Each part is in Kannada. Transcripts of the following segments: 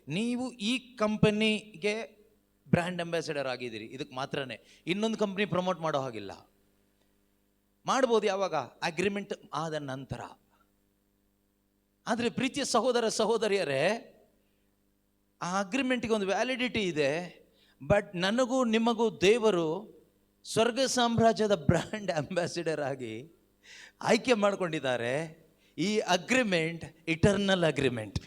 ನೀವು ಈ ಕಂಪನಿಗೆ ಬ್ರ್ಯಾಂಡ್ ಅಂಬಾಸಿಡರ್ ಆಗಿದ್ದೀರಿ, ಇದಕ್ಕೆ ಮಾತ್ರನೇ, ಇನ್ನೊಂದು ಕಂಪ್ನಿ ಪ್ರಮೋಟ್ ಮಾಡೋ ಹಾಗಿಲ್ಲ. ಮಾಡ್ಬೋದು ಯಾವಾಗ? ಅಗ್ರಿಮೆಂಟ್ ಆದ ನಂತರ. ಆದರೆ ಪ್ರೀತಿಯ ಸಹೋದರ ಸಹೋದರಿಯರೇ, ಆ ಅಗ್ರಿಮೆಂಟ್ಗೆ ಒಂದು ವ್ಯಾಲಿಡಿಟಿ ಇದೆ. ಬಟ್ ನನಗೂ ನಿಮಗೂ ದೇವರು ಸ್ವರ್ಗ ಸಾಮ್ರಾಜ್ಯದ ಬ್ರ್ಯಾಂಡ್ ಅಂಬಾಸಿಡರ್ ಆಗಿ ಆಯ್ಕೆ ಮಾಡಿಕೊಂಡಿದ್ದಾರೆ. ಈ ಅಗ್ರಿಮೆಂಟ್ ಇಟರ್ನಲ್ ಅಗ್ರಿಮೆಂಟ್,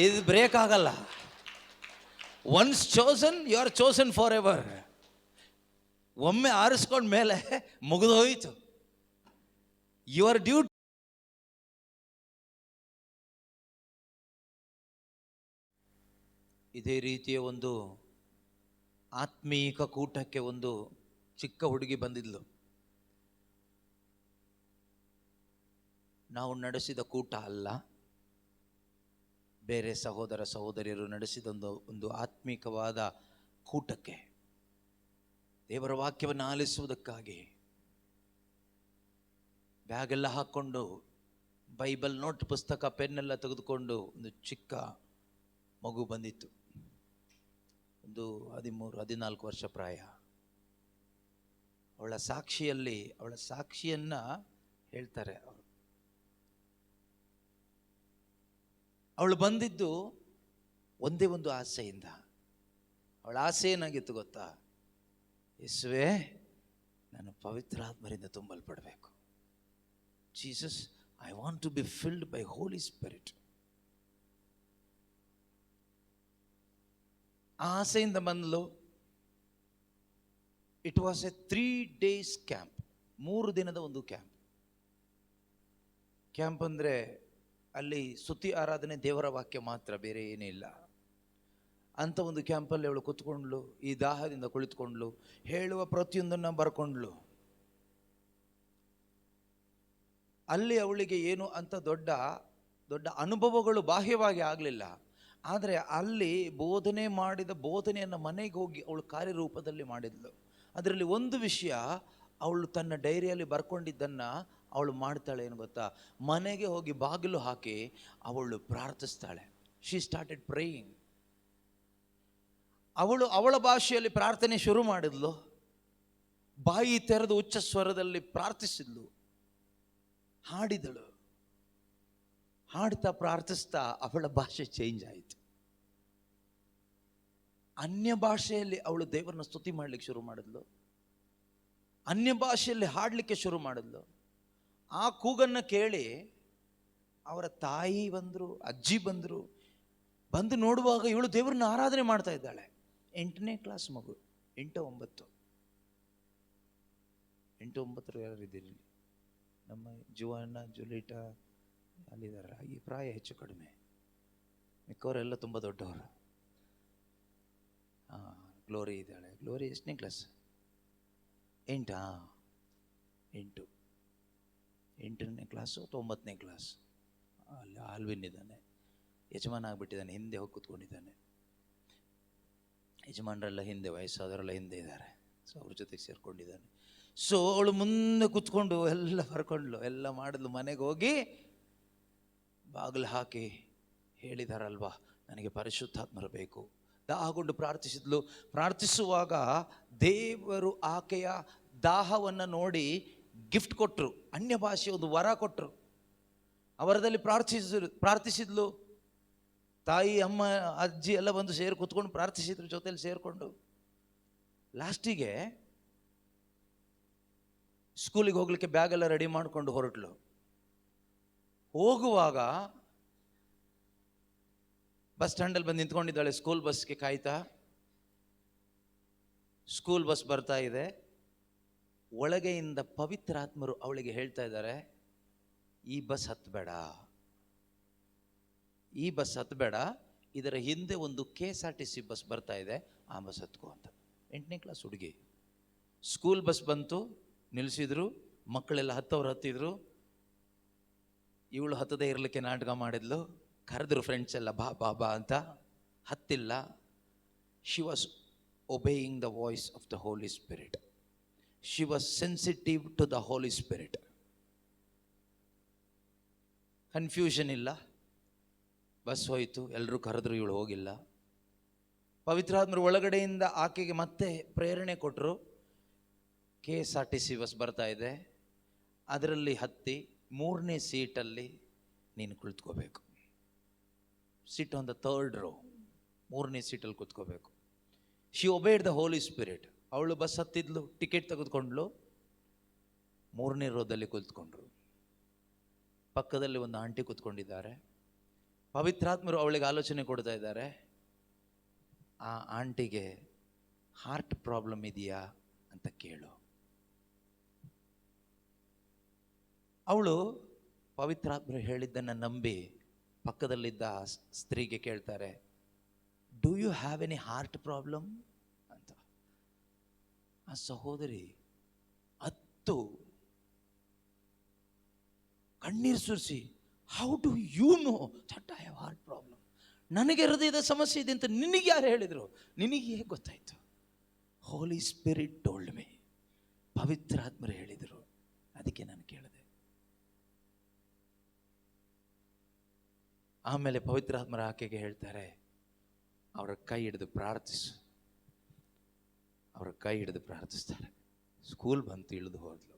ಇದು ಬ್ರೇಕ್ ಆಗಲ್ಲ. Once chosen, you are chosen forever. ಒಮ್ಮೆ ಆರಿಸ್ಕೊಂಡ ಮೇಲೆ ಮುಗಿದೋಯ್ತು. Your duty. ಇದೇ ರೀತಿಯ ಒಂದು ಆತ್ಮೀಕ ಕೂಟಕ್ಕೆ ಒಂದು ಚಿಕ್ಕ ಹುಡುಗಿ ಬಂದಿದ್ಲು. ನಾವು ನಡೆಸಿದ ಕೂಟ ಅಲ್ಲ, ಬೇರೆ ಸಹೋದರ ಸಹೋದರಿಯರು ನಡೆಸಿದ ಒಂದು ಆತ್ಮೀಕವಾದ ಕೂಟಕ್ಕೆ ದೇವರ ವಾಕ್ಯವನ್ನು ಆಲಿಸುವುದಕ್ಕಾಗಿ ಬ್ಯಾಗೆಲ್ಲ ಹಾಕ್ಕೊಂಡು, ಬೈಬಲ್ ನೋಟ್ ಪುಸ್ತಕ ಪೆನ್ನೆಲ್ಲ ತೆಗೆದುಕೊಂಡು ಒಂದು ಚಿಕ್ಕ ಮಗು ಬಂದಿತ್ತು. ಒಂದು 13-14 ವರ್ಷ ಪ್ರಾಯ. ಅವಳ ಸಾಕ್ಷಿಯನ್ನ ಹೇಳ್ತಾರೆ. ಅವಳು ಬಂದಿದ್ದು ಒಂದೇ ಒಂದು ಆಸೆಯಿಂದ. ಅವಳ ಆಸೆ ಏನಾಗಿತ್ತು ಗೊತ್ತಾ? ಯೇಸುವೇ, ನಾನು ಪವಿತ್ರಾತ್ಮರಿಂದ ತುಂಬಲ್ಪಡಬೇಕು. Jesus, I want to be filled by holy spirit. ಆ ಆಸೆಯಿಂದ ಬಂದಲು. It was a 3 days camp. 3 ದಿನದ ಒಂದು ಕ್ಯಾಂಪ್ ಅಂದರೆ ಅಲ್ಲಿ ಸ್ತುತಿ ಆರಾಧನೆ, ದೇವರ ವಾಕ್ಯ ಮಾತ್ರ, ಬೇರೆ ಏನೇ ಇಲ್ಲ. ಅಂಥ ಒಂದು ಕ್ಯಾಂಪಲ್ಲಿ ಅವಳು ಕೂತ್ಕೊಂಡ್ಲು, ಈ ದಾಹದಿಂದ ಕುಳಿತುಕೊಂಡ್ಲು, ಹೇಳುವ ಪ್ರತಿಯೊಂದನ್ನು ಬರ್ಕೊಂಡ್ಲು. ಅಲ್ಲಿ ಅವಳಿಗೆ ಏನು ಅಂತ ದೊಡ್ಡ ದೊಡ್ಡ ಅನುಭವಗಳು ಬಾಹ್ಯವಾಗಿ ಆಗಲಿಲ್ಲ. ಆದರೆ ಅಲ್ಲಿ ಬೋಧನೆ ಮಾಡಿದ ಬೋಧನೆಯನ್ನು ಮನೆಗೆ ಹೋಗಿ ಅವಳು ಕಾರ್ಯರೂಪದಲ್ಲಿ ಮಾಡಿದ್ಲು. ಅದರಲ್ಲಿ ಒಂದು ವಿಷಯ, ಅವಳು ತನ್ನ ಡೈರಿಯಲ್ಲಿ ಬರ್ಕೊಂಡಿದ್ದನ್ನು ಅವಳು ಮಾಡ್ತಾಳೆ. ಏನು ಗೊತ್ತಾ? ಮನೆಗೆ ಹೋಗಿ ಬಾಗಿಲು ಹಾಕಿ ಅವಳು ಪ್ರಾರ್ಥಿಸ್ತಾಳೆ. She started praying. ಅವಳು ಅವಳ ಭಾಷೆಯಲ್ಲಿ ಪ್ರಾರ್ಥನೆ ಶುರು ಮಾಡಿದ್ಲು. ಬಾಯಿ ತೆರೆದು ಉಚ್ಚ ಸ್ವರದಲ್ಲಿ ಪ್ರಾರ್ಥಿಸಿದ್ಲು, ಹಾಡಿದಳು. ಹಾಡ್ತಾ ಪ್ರಾರ್ಥಿಸ್ತಾ ಅವಳ ಭಾಷೆ ಚೇಂಜ್ ಆಯಿತು. ಅನ್ಯ ಭಾಷೆಯಲ್ಲಿ ಅವಳು ದೇವರನ್ನ ಸ್ತುತಿ ಮಾಡಲಿಕ್ಕೆ ಶುರು ಮಾಡಿದ್ಲು. ಅನ್ಯ ಭಾಷೆಯಲ್ಲಿ ಹಾಡಲಿಕ್ಕೆ ಶುರು ಮಾಡಿದ್ಲು. ಆ ಕೂಗನ್ನು ಕೇಳಿ ಅವರ ತಾಯಿ ಬಂದರು, ಅಜ್ಜಿ ಬಂದರು. ಬಂದು ನೋಡುವಾಗ ಇವಳು ದೇವರನ್ನ ಆರಾಧನೆ ಮಾಡ್ತಾ ಇದ್ದಾಳೆ. 8ನೇ ಕ್ಲಾಸ್ ಮಗು, 8-9 ಯಾರಿದ್ದೀರಿ? ನಮ್ಮ ಜುವಾನ, ಜುಲೀಟಾ ಅಲ್ಲಿದ್ದಾರೆ. ಈ ಪ್ರಾಯ ಹೆಚ್ಚು ಕಡಿಮೆ, ಮಿಕ್ಕವರೆಲ್ಲ ತುಂಬ ದೊಡ್ಡವರು. ಗ್ಲೋರಿ ಇದ್ದಾಳೆ. ಗ್ಲೋರಿ ಎಷ್ಟನೇ ಕ್ಲಾಸ್? 8ನೇ ಕ್ಲಾಸು ಅಥವಾ 9ನೇ ಕ್ಲಾಸ್. ಅಲ್ಲಿ ಆಲ್ವಿನ್ ಇದ್ದಾನೆ, ಯಜಮಾನ ಆಗಿಬಿಟ್ಟಿದ್ದಾನೆ, ಹಿಂದೆ ಹೋಗಿ ಕೂತ್ಕೊಂಡಿದ್ದಾನೆ. ಯಜಮಾನರೆಲ್ಲ ಹಿಂದೆ, ವಯಸ್ಸಾದವರೆಲ್ಲ ಹಿಂದೆ ಇದ್ದಾರೆ. ಸೊ ಅವ್ರ ಜೊತೆಗೆ ಸೇರ್ಕೊಂಡಿದ್ದಾನೆ. ಸೊ ಅವಳು ಮುಂದೆ ಕೂತ್ಕೊಂಡು ಎಲ್ಲ ಬರ್ಕೊಂಡ್ಲು, ಎಲ್ಲ ಮಾಡಿದ್ಲು. ಮನೆಗೆ ಹೋಗಿ ಬಾಗಿಲು ಹಾಕಿ ಹೇಳಿದಾರಲ್ವಾ, ನನಗೆ ಪರಿಶುದ್ಧಾತ್ಮರು ಬೇಕು. ದಾಹಗೊಂಡು ಪ್ರಾರ್ಥಿಸಿದ್ಲು. ಪ್ರಾರ್ಥಿಸುವಾಗ ದೇವರು ಆಕೆಯ ದಾಹವನ್ನು ನೋಡಿ ಗಿಫ್ಟ್ ಕೊಟ್ಟರು. ಅನ್ಯ ಭಾಷೆ ಒಂದು ವರ ಕೊಟ್ಟರು. ಅವರದಲ್ಲಿ ಪ್ರಾರ್ಥಿಸಿದ್ಲು. ತಾಯಿ, ಅಮ್ಮ, ಅಜ್ಜಿ ಎಲ್ಲ ಬಂದು ಸೇರಿ ಕೂತ್ಕೊಂಡು ಪ್ರಾರ್ಥಿಸಿದ್ರು, ಜೊತೆಯಲ್ಲಿ ಸೇರಿಕೊಂಡು. ಲಾಸ್ಟಿಗೆ ಸ್ಕೂಲಿಗೆ ಹೋಗ್ಲಿಕ್ಕೆ ಬ್ಯಾಗೆಲ್ಲ ರೆಡಿ ಮಾಡಿಕೊಂಡು ಹೊರಟ್ಲು. ಹೋಗುವಾಗ ಬಸ್ ಸ್ಟ್ಯಾಂಡಲ್ಲಿ ಬಂದು ನಿಂತ್ಕೊಂಡಿದ್ದಾಳೆ, ಸ್ಕೂಲ್ ಬಸ್ಗೆ ಕಾಯ್ತಾ. ಸ್ಕೂಲ್ ಬಸ್ ಬರ್ತಾ ಇದೆ. ಒಳಗೆಯಿಂದ ಪವಿತ್ರಾತ್ಮರು ಅವಳಿಗೆ ಹೇಳ್ತಾ ಇದ್ದಾರೆ, ಈ ಬಸ್ ಹತ್ತಬೇಡ, ಈ ಬಸ್ ಹತ್ತಬೇಡ, ಇದರ ಹಿಂದೆ ಒಂದು KSRTC ಬಸ್ ಬರ್ತಾ ಇದೆ, ಆ ಬಸ್ ಹತ್ಕೋ ಅಂತ. 8ನೇ ಕ್ಲಾಸ್ ಹುಡುಗಿ. ಸ್ಕೂಲ್ ಬಸ್ ಬಂತು, ನಿಲ್ಲಿಸಿದ್ರು, ಮಕ್ಕಳೆಲ್ಲ ಹತ್ತಿದ್ರು. ಇವಳು ಹತ್ತದೇ ಇರಲಿಕ್ಕೆ ನಾಟಕ ಮಾಡಿದ್ಲು. ಕರೆದ್ರು ಫ್ರೆಂಡ್ಸ್ ಎಲ್ಲ, ಬಾ ಬಾ ಬಾ ಅಂತ. ಹತ್ತಿಲ್ಲ. She was obeying the voice of the Holi spirit. She was sensitive to the Holi spirit. Confusion ಇಲ್ಲ, ಬಸ್ ಹೋಯಿತು, ಎಲ್ಲರೂ ಕರೆದ್ರು, ಇವಳು ಹೋಗಿಲ್ಲ. ಪವಿತ್ರಾತ್ಮರು ಒಳಗಡೆಯಿಂದ ಆಕೆಗೆ ಮತ್ತೆ ಪ್ರೇರಣೆ ಕೊಟ್ಟರು. KSRTC ಬಸ್ ಬರ್ತಾ ಇದೆ, ಅದರಲ್ಲಿ ಹತ್ತಿ 3ನೇ ಸೀಟಲ್ಲಿ ನೀನು ಕುಳಿತುಕೋಬೇಕು. Sit on the 3rd row, 3ನೇ ಸೀಟಲ್ಲಿ ಕೂತ್ಕೋಬೇಕು. She obeyed the Holi spirit. ಅವಳು ಬಸ್ ಹತ್ತಿದ್ಲು, ಟಿಕೆಟ್ ತೆಗೆದುಕೊಂಡ್ಲು, 3ನೇ ರೋದಲ್ಲಿ ಕೂತ್ಕೊಂಡ್ರು. ಪಕ್ಕದಲ್ಲಿ ಒಂದು ಆಂಟಿ ಕೂತ್ಕೊಂಡಿದ್ದಾರೆ. ಪವಿತ್ರಾತ್ಮರು ಅವಳಿಗೆ ಆಲೋಚನೆ ಕೊಡ್ತಾ ಇದ್ದಾರೆ, ಆ ಆಂಟಿಗೆ ಹಾರ್ಟ್ ಪ್ರಾಬ್ಲಮ್ ಇದೆಯಾ ಅಂತ ಕೇಳು. ಅವಳು ಪವಿತ್ರಾತ್ಮರು ಹೇಳಿದ್ದನ್ನು ನಂಬಿ ಪಕ್ಕದಲ್ಲಿದ್ದ ಸ್ತ್ರೀಗೆ ಕೇಳ್ತಾರೆ, do you have any heart problem ಅಂತ. ಆ ಸಹೋದರಿ ಕಣ್ಣೀರು ಸುರಿಸಿ, how do you know that I have heart problem? ನನಗೆ ಹೃದಯದ ಸಮಸ್ಯೆ ಇದೆ ಅಂತ ನಿನಗೆ ಯಾರು ಹೇಳಿದರು? ನಿನಗೆ ಹೇಗೆ ಗೊತ್ತಾಯ್ತು? ಹೋಲಿ ಸ್ಪಿರಿಟ್ ಟೋಲ್ಡ್ ಮೀ. ಪವಿತ್ರಾತ್ಮರು ಹೇಳಿದರು, ಅದಕ್ಕೆ ನಾನು ಕೇಳಿದೆ. ಆಮೇಲೆ ಪವಿತ್ರಾತ್ಮರ ಆಕೆಗೆ ಹೇಳ್ತಾರೆ, ಅವರ ಕೈ ಹಿಡಿದು ಪ್ರಾರ್ಥಿಸು. ಅವರ ಕೈ ಹಿಡಿದು ಪ್ರಾರ್ಥಿಸ್ತಾರೆ. ಸ್ಕೂಲ್ ಬಂತು, ಇಳಿದು ಹೋದ್ಲು.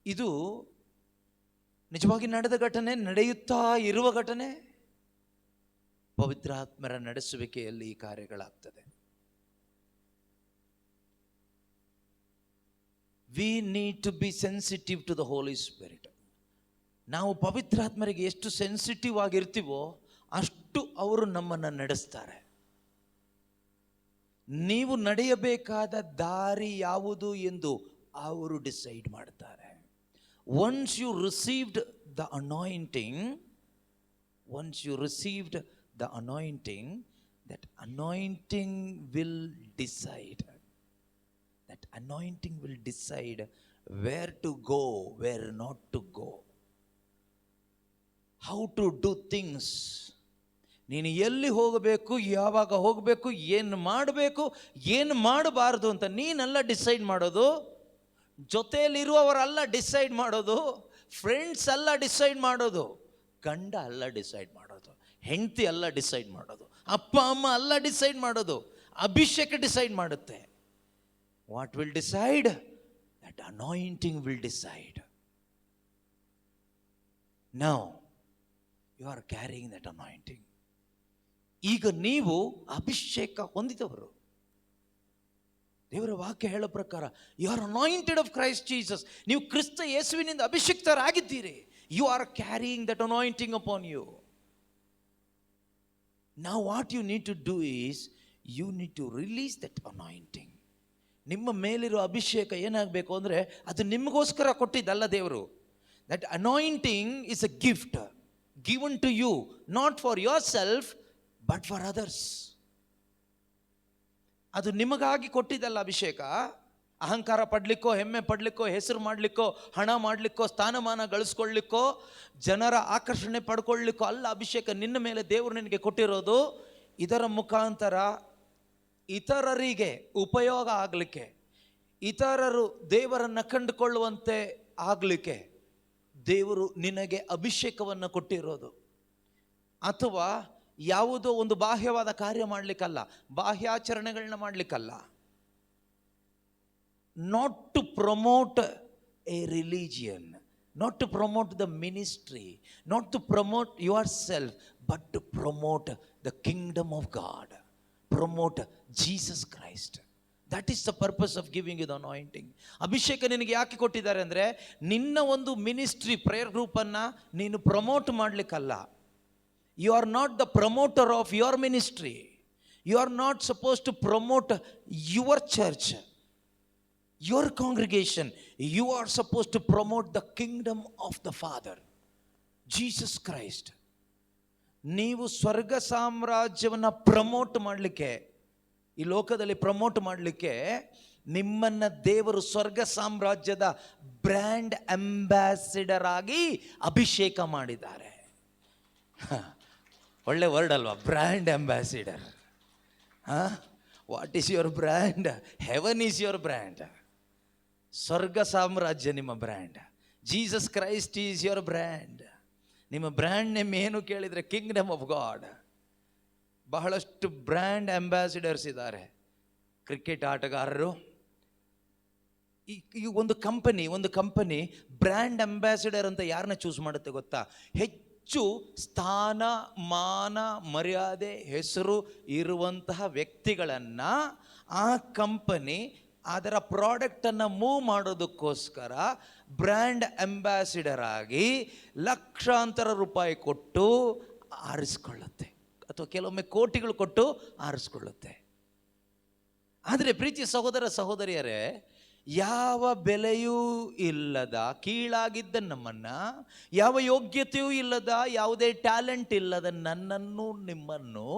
ಇದು ನಿಜವಾಗಿ ನಡೆದ ಘಟನೆ, ನಡೆಯುತ್ತಾ ಇರುವ ಘಟನೆ. ಪವಿತ್ರಾತ್ಮರ ನಡೆಸುವಿಕೆಯಲ್ಲಿ ಈ ಕಾರ್ಯಗಳಾಗ್ತದೆ. We need to be sensitive to the Holi spirit. ನಾವು ಪವಿತ್ರಾತ್ಮರಿಗೆ ಎಷ್ಟು ಸೆನ್ಸಿಟಿವ್ ಆಗಿರ್ತೀವೋ ಅಷ್ಟು ಅವರು ನಮ್ಮನ್ನು ನಡೆಸ್ತಾರೆ. ನೀವು ನಡೆಯಬೇಕಾದ ದಾರಿ ಯಾವುದು ಎಂದು ಅವರು ಡಿಸೈಡ್ ಮಾಡ್ತಾರೆ. Once you received the anointing, that anointing will decide. That anointing will decide where to go, where not to go, how to do things. ನೀನು ಎಲ್ಲಿ ಹೋಗಬೇಕು, ಯಾವಾಗ ಹೋಗಬೇಕು, ಏನು ಮಾಡಬೇಕು, ಏನು ಮಾಡಬಾರ್ದು ಅಂತ ನೀನಲ್ಲ ಡಿಸೈಡ್ ಮಾಡೋದು. ಜೊತೆಯಲ್ಲಿರುವವರಲ್ಲ ಡಿಸೈಡ್ ಮಾಡೋದು. ಫ್ರೆಂಡ್ಸ್ ಅಲ್ಲ ಡಿಸೈಡ್ ಮಾಡೋದು. ಗಂಡ ಅಲ್ಲ ಡಿಸೈಡ್ ಮಾಡೋದು. ಹೆಂಡತಿ ಅಲ್ಲ ಡಿಸೈಡ್ ಮಾಡೋದು. ಅಪ್ಪ ಅಮ್ಮ ಅಲ್ಲ ಡಿಸೈಡ್ ಮಾಡೋದು. ಅಭಿಷೇಕ ಡಿಸೈಡ್ ಮಾಡುತ್ತೆ. What will decide? That anointing will decide. Now you are carrying that anointing. ಈಗ ನೀವು ಅಭಿಷೇಕ ಹೊಂದಿದವರು. ದೇವರ ವಾಕ್ಯ ಹೇಳೋ ಪ್ರಕಾರ you are anointed of Christ Jesus. ನೀವು ಕ್ರಿಸ್ತ ಯೇಸುವಿನಿಂದ ಅಭಿಷಿಕ್ತರಾಗಿದ್ದೀರಿ. You are carrying that anointing upon you. Now what you need to do is you need to release that anointing. ನಿಮ್ಮ ಮೇಲಿರೋ ಅಭಿಷೇಕ ಏನಾಗಬೇಕು ಅಂದರೆ ಅದು ನಿಮಗೋಸ್ಕರ ಕೊಟ್ಟಿದ್ದಲ್ಲ ದೇವರು. That anointing is a gift given to you, not for yourself but for others. ಅದು ನಿಮಗಾಗಿ ಕೊಟ್ಟಿದ್ದಲ್ಲ ಅಭಿಷೇಕ. ಅಹಂಕಾರ ಪಡ್ಲಿಕ್ಕೋ, ಹೆಮ್ಮೆ ಪಡ್ಲಿಕ್ಕೋ, ಹೆಸರು ಮಾಡಲಿಕ್ಕೋ, ಹಣ ಮಾಡಲಿಕ್ಕೋ, ಸ್ಥಾನಮಾನ ಗಳಿಸ್ಕೊಳ್ಳಿಕ್ಕೋ, ಜನರ ಆಕರ್ಷಣೆ ಪಡ್ಕೊಳ್ಳಿಕ್ಕೋ ಅಲ್ಲ ಅಭಿಷೇಕ. ನಿನ್ನ ಮೇಲೆ ದೇವರು ನಿನಗೆ ಕೊಟ್ಟಿರೋದು ಇದರ ಮುಖಾಂತರ ಇತರರಿಗೆ ಉಪಯೋಗ ಆಗಲಿಕ್ಕೆ, ಇತರರು ದೇವರನ್ನು ಕಂಡುಕೊಳ್ಳುವಂತೆ ಆಗಲಿಕ್ಕೆ ದೇವರು ನಿನಗೆ ಅಭಿಷೇಕವನ್ನು ಕೊಟ್ಟಿರೋದು. ಅಥವಾ ಯಾವುದೋ ಒಂದು ಬಾಹ್ಯವಾದ ಕಾರ್ಯ ಮಾಡಲಿಕ್ಕಲ್ಲ, ಬಾಹ್ಯಾಚರಣೆಗಳನ್ನ ಮಾಡಲಿಕ್ಕಲ್ಲ. Not to promote a religion, not to promote the ministry, not to promote yourself, but to promote the kingdom of God, promote Jesus Christ. That is the purpose of giving you the anointing. ಅಭಿಷೇಕ ನಿನಗೆ ಯಾಕೆ ಕೊಟ್ಟಿದ್ದಾರೆ ಅಂದರೆ ನಿನ್ನ ಒಂದು ಮಿನಿಸ್ಟ್ರಿ, ಪ್ರೇಯರ್ ಗ್ರೂಪನ್ನು ನೀನು promote ಮಾಡಲಿಕ್ಕಲ್ಲ. You are not the promoter of your ministry. You are not supposed to promote your church, your congregation. You are supposed to promote the kingdom of the Father, Jesus Christ. ನೀವು ಸ್ವರ್ಗ ಸಾಮ್ರಾಜ್ಯವನ್ನು ಪ್ರಮೋಟ್ ಮಾಡಲಿಕ್ಕೆ, ಈ ಲೋಕದಲ್ಲಿ ಪ್ರಮೋಟ್ ಮಾಡಲಿಕ್ಕೆ ನಿಮ್ಮನ್ನು ದೇವರು ಸ್ವರ್ಗ ಸಾಮ್ರಾಜ್ಯದ ಬ್ರ್ಯಾಂಡ್ ಅಂಬಾಸಿಡರ್ ಆಗಿ ಅಭಿಷೇಕ ಮಾಡಿದ್ದಾರೆ. ಒಳ್ಳೆ ವರ್ಡ್ ಅಲ್ವಾ, brand ambassador. What is your brand? Haven is your brand. ಸ್ವರ್ಗ ಸಾಮ್ರಾಜ್ಯ ನಿಮ್ಮ brand. Jesus Christ is your brand. ನಿಮ್ಮ ಬ್ರ್ಯಾಂಡ್ ನೇಮ್ ಏನು ಕೇಳಿದರೆ ಕಿಂಗ್ಡಮ್ ಆಫ್ ಗಾಡ್. ಬಹಳಷ್ಟು ಬ್ರ್ಯಾಂಡ್ ಅಂಬಾಸಿಡರ್ಸ್ ಇದ್ದಾರೆ. ಕ್ರಿಕೆಟ್ ಆಟಗಾರರು, ಈ ಒಂದು ಕಂಪನಿ ಬ್ರ್ಯಾಂಡ್ ಅಂಬಾಸಿಡರ್ ಅಂತ ಯಾರನ್ನ ಚೂಸ್ ಮಾಡುತ್ತೆ ಗೊತ್ತಾ? ಹೆಚ್ಚು ಸ್ಥಾನ ಮಾನ ಮರ್ಯಾದೆ ಹೆಸರು ಇರುವಂತಹ ವ್ಯಕ್ತಿಗಳನ್ನು ಆ ಕಂಪನಿ ಅದರ ಪ್ರಾಡಕ್ಟನ್ನು ಮೂವ್ ಮಾಡೋದಕ್ಕೋಸ್ಕರ ಬ್ರ್ಯಾಂಡ್ ಅಂಬಾಸಿಡರ್ ಆಗಿ ಲಕ್ಷಾಂತರ ರೂಪಾಯಿ ಕೊಟ್ಟು ಆರಿಸ್ಕೊಳ್ಳುತ್ತೆ, ಅಥವಾ ಕೆಲವೊಮ್ಮೆ ಕೋಟಿಗಳು ಕೊಟ್ಟು ಆರಿಸ್ಕೊಳ್ಳುತ್ತೆ. ಆದರೆ ಪ್ರೀತಿಯ ಸಹೋದರ ಸಹೋದರಿಯರೇ, ಯಾವ ಬೆಲೆಯೂ ಇಲ್ಲದ ಕೀಳಾಗಿದ್ದ ನಮ್ಮನ್ನು, ಯಾವ ಯೋಗ್ಯತೆಯೂ ಇಲ್ಲದ, ಯಾವುದೇ ಟ್ಯಾಲೆಂಟ್ ಇಲ್ಲದ ನನ್ನನ್ನು ನಿಮ್ಮನ್ನು,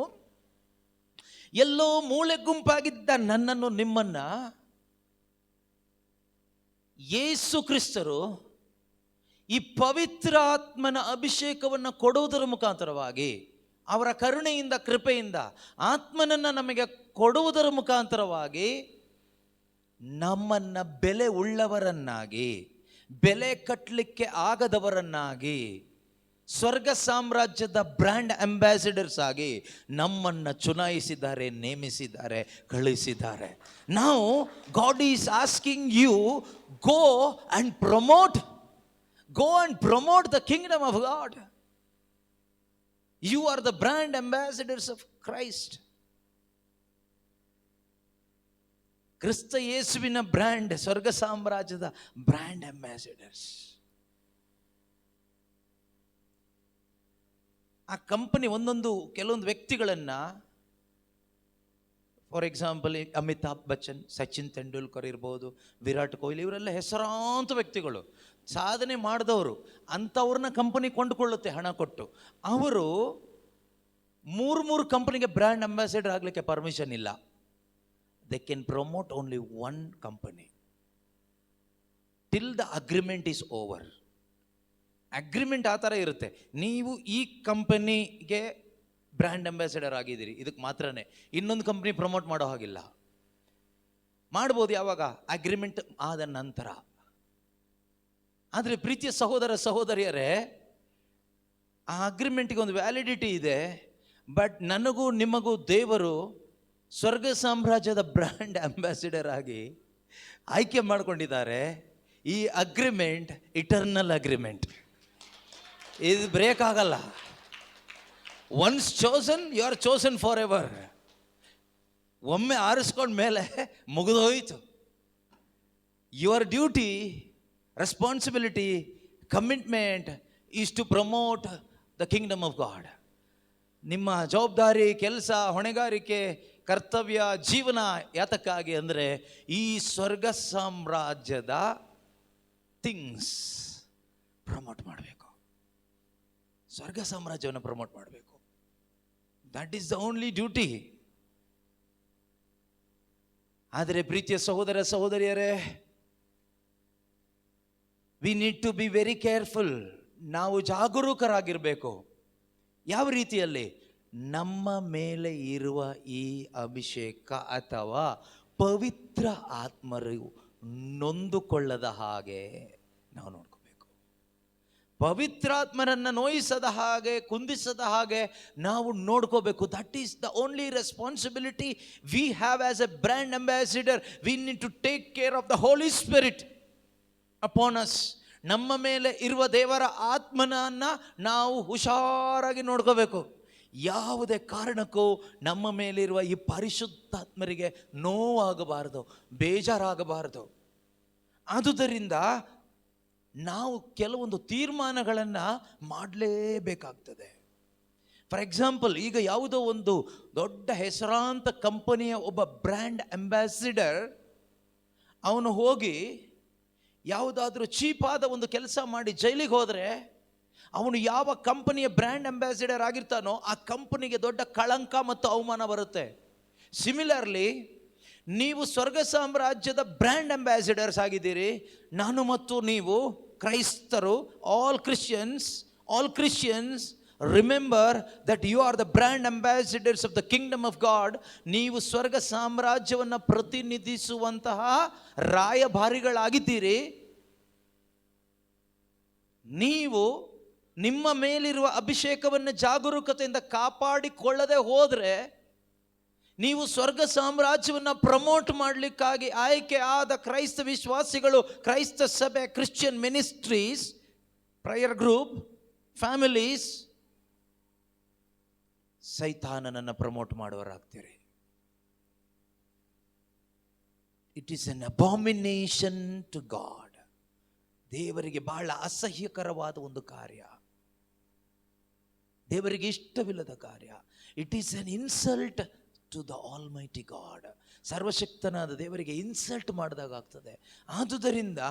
ಎಲ್ಲೋ ಮೂಳೆ ಗುಂಪಾಗಿದ್ದ ನನ್ನನ್ನು ನಿಮ್ಮನ್ನು ಯೇಸು ಕ್ರಿಸ್ತರು ಈ ಪವಿತ್ರ ಆತ್ಮನ ಅಭಿಷೇಕವನ್ನು ಕೊಡುವುದರ ಮುಖಾಂತರವಾಗಿ, ಅವರ ಕರುಣೆಯಿಂದ ಕೃಪೆಯಿಂದ ಆತ್ಮನನ್ನು ನಮಗೆ ಕೊಡುವುದರ ಮುಖಾಂತರವಾಗಿ ನಮ್ಮನ್ನು ಬೆಲೆ ಉಳ್ಳವರನ್ನಾಗಿ, ಬೆಲೆ ಕಟ್ಟಲಿಕ್ಕೆ ಆಗದವರನ್ನಾಗಿ, ಸ್ವರ್ಗ ಸಾಮ್ರಾಜ್ಯದ ಬ್ರ್ಯಾಂಡ್ ಅಂಬಾಸಿಡರ್ಸ್ ಆಗಿ ನಮ್ಮನ್ನು ಚುನಾಯಿಸಿದ್ದಾರೆ, ನೇಮಿಸಿದ್ದಾರೆ, ಕಳುಹಿಸಿದ್ದಾರೆ. ನಾವು God is asking you, go and promote the kingdom of God. You are the brand ambassadors of Christ. ಕ್ರಿಸ್ತ ಯೇಸುವಿನ ಬ್ರ್ಯಾಂಡ್, ಸ್ವರ್ಗ ಸಾಮ್ರಾಜ್ಯದ ಬ್ರ್ಯಾಂಡ್ ಅಂಬಾಸಿಡರ್ಸ್. ಆ ಕಂಪನಿ ಕೆಲವೊಂದು ವ್ಯಕ್ತಿಗಳನ್ನು, ಫಾರ್ ಎಕ್ಸಾಂಪಲ್ ಅಮಿತಾಬ್ ಬಚ್ಚನ್, ಸಚಿನ್ ತೆಂಡೂಲ್ಕರ್ ಇರ್ಬೋದು, ವಿರಾಟ್ ಕೊಹ್ಲಿ, ಇವರೆಲ್ಲ ಹೆಸರಾಂತ ವ್ಯಕ್ತಿಗಳು, ಸಾಧನೆ ಮಾಡಿದವರು. ಅಂಥವ್ರನ್ನ ಕಂಪನಿ ಕೊಂಡುಕೊಳ್ಳುತ್ತೆ ಹಣ ಕೊಟ್ಟು. ಅವರು ಮೂರು ಕಂಪನಿಗೆ ಬ್ರ್ಯಾಂಡ್ ಅಂಬಾಸಿಡರ್ ಆಗಲಿಕ್ಕೆ ಪರ್ಮಿಷನ್ ಇಲ್ಲ. They can promote only one company till the agreement is over. Agreement ಆ ಥರ ಇರುತ್ತೆ. ನೀವು ಈ ಕಂಪನಿಗೆ ಬ್ರ್ಯಾಂಡ್ ಅಂಬಾಸಿಡರ್ ಆಗಿದ್ದೀರಿ, ಇದಕ್ಕೆ ಮಾತ್ರನೇ, ಇನ್ನೊಂದು ಕಂಪ್ನಿ ಪ್ರಮೋಟ್ ಮಾಡೋ ಹಾಗಿಲ್ಲ. ಮಾಡ್ಬೋದು ಯಾವಾಗ? ಅಗ್ರಿಮೆಂಟ್ ಆದ ನಂತರ. ಆದರೆ ಪ್ರೀತಿಯ ಸಹೋದರ ಸಹೋದರಿಯರೇ, ಆ ಅಗ್ರಿಮೆಂಟ್ಗೆ ಒಂದು ವ್ಯಾಲಿಡಿಟಿ ಇದೆ. ಬಟ್ ನನಗೂ ನಿಮಗೂ ದೇವರು ಸ್ವರ್ಗ ಸಾಮ್ರಾಜ್ಯದ ಬ್ರ್ಯಾಂಡ್ ಅಂಬಾಸಿಡರ್ ಆಗಿ ಆಯ್ಕೆ ಮಾಡಿಕೊಂಡಿದ್ದಾರೆ. ಈ ಅಗ್ರಿಮೆಂಟ್ ಇಟರ್ನಲ್ ಅಗ್ರಿಮೆಂಟ್, ಇದು ಬ್ರೇಕ್ ಆಗಲ್ಲ. Once chosen, you are chosen forever. ಒಮ್ಮೆ ಆರಿಸ್ಕೊಂಡ ಮೇಲೆ ಮುಗಿದೋಯ್ತು. Your duty, responsibility, commitment is to promote the kingdom of God. ನಿಮ್ಮ ಜವಾಬ್ದಾರಿ, ಕೆಲಸ, ಹೊಣೆಗಾರಿಕೆ, ಕರ್ತವ್ಯ, ಜೀವನ ಯಾತಕ್ಕಾಗಿ ಅಂದರೆ ಈ ಸ್ವರ್ಗ ಸಾಮ್ರಾಜ್ಯದ ಥಿಂಗ್ಸ್ ಪ್ರಮೋಟ್ ಮಾಡಬೇಕು. ಸ್ವರ್ಗ ಸಾಮ್ರಾಜ್ಯವನ್ನು ಪ್ರಮೋಟ್ ಮಾಡಬೇಕು. That is the only duty. ಆದರೆ ಪ್ರೀತಿಯ ಸಹೋದರ ಸಹೋದರಿಯರೇ, we need to be very careful. ನಾವು ಜಾಗರೂಕರಾಗಿರಬೇಕು. ಯಾವ ರೀತಿಯಲ್ಲಿ? ನಮ್ಮ ಮೇಲೆ ಇರುವ ಈ ಅಭಿಷೇಕ ಅಥವಾ ಪವಿತ್ರ ಆತ್ಮರು ನೊಂದುಕೊಳ್ಳದ ಹಾಗೆ ನಾವು ನೋಡ್ಕೋಬೇಕು. ಪವಿತ್ರಾತ್ಮರನ್ನು ನೋಯಿಸದ ಹಾಗೆ, ಕುಂದಿಸದ ಹಾಗೆ ನಾವು ನೋಡ್ಕೋಬೇಕು. That is the only responsibility we have as a brand ambassador. We need to take care of the Holi Spirit upon us. ನಮ್ಮ ಮೇಲೆ ಇರುವ ದೇವರ ಆತ್ಮನನ್ನು ನಾವು ಹುಷಾರಾಗಿ ನೋಡ್ಕೋಬೇಕು. ಯಾವುದೇ ಕಾರಣಕ್ಕೂ ನಮ್ಮ ಮೇಲಿರುವ ಈ ಪರಿಶುದ್ಧಾತ್ಮರಿಗೆ ನೋವಾಗಬಾರದು, ಬೇಜಾರಾಗಬಾರದು. ಆದುದರಿಂದ ನಾವು ಕೆಲವೊಂದು ತೀರ್ಮಾನಗಳನ್ನು ಮಾಡಲೇಬೇಕಾಗ್ತದೆ. ಫಾರ್ ಎಕ್ಸಾಂಪಲ್, ಈಗ ಯಾವುದೋ ಒಂದು ದೊಡ್ಡ ಹೆಸರಾಂತ ಕಂಪನಿಯ ಒಬ್ಬ ಬ್ರ್ಯಾಂಡ್ ಅಂಬಾಸಿಡರ್ ಅವನು ಹೋಗಿ ಯಾವುದಾದ್ರೂ ಚೀಪಾದ ಒಂದು ಕೆಲಸ ಮಾಡಿ ಜೈಲಿಗೆ ಹೋದರೆ, ಅವನು ಯಾವ ಕಂಪನಿಯ ಬ್ರ್ಯಾಂಡ್ ಅಂಬಾಸಿಡರ್ ಆಗಿರ್ತಾನೋ ಆ ಕಂಪನಿಗೆ ದೊಡ್ಡ ಕಳಂಕ ಮತ್ತು ಅವಮಾನ ಬರುತ್ತೆ. ಸಿಮಿಲರ್ಲಿ, ನೀವು ಸ್ವರ್ಗ ಸಾಮ್ರಾಜ್ಯದ ಬ್ರ್ಯಾಂಡ್ ಅಂಬಾಸಿಡರ್ಸ್ ಆಗಿದ್ದೀರಿ. ನಾನು ಮತ್ತು ನೀವು ಕ್ರೈಸ್ತರು, all Christians remember that you are the brand ambassadors of the kingdom of God. ನೀವು ಸ್ವರ್ಗ ಸಾಮ್ರಾಜ್ಯವನ್ನು ಪ್ರತಿನಿಧಿಸುವಂತಹ ರಾಯಭಾರಿಗಳಾಗಿದ್ದೀರಿ. ನೀವು ನಿಮ್ಮ ಮೇಲಿರುವ ಅಭಿಷೇಕವನ್ನು ಜಾಗರೂಕತೆಯಿಂದ ಕಾಪಾಡಿಕೊಳ್ಳದೆ ಹೋದರೆ ನೀವು ಸ್ವರ್ಗ ಸಾಮ್ರಾಜ್ಯವನ್ನು ಪ್ರಮೋಟ್ ಮಾಡಲಿಕ್ಕಾಗಿ ಆಯ್ಕೆ ಆದ ಕ್ರೈಸ್ತ ವಿಶ್ವಾಸಿಗಳು, ಕ್ರೈಸ್ತ ಸಭೆ, Christian ministries, prayer group, families, ಸೈತಾನನನ್ನು ಪ್ರಮೋಟ್ ಮಾಡುವರಾಗ್ತೀರಿ. It is an abomination to God. ದೇವರಿಗೆ ಬಹಳ ಅಸಹ್ಯಕರವಾದ ಒಂದು ಕಾರ್ಯ, ದೇವರಿಗೆ ಇಷ್ಟವಿಲ್ಲದ ಕಾರ್ಯ. It is an insult to the almighty God. ಸರ್ವಶಕ್ತನಾದ ದೇವರಿಗೆ ಇನ್ಸಲ್ಟ್ ಮಾಡಿದಾಗ ಆಗ್ತದೆ. ಆದುದರಿಂದ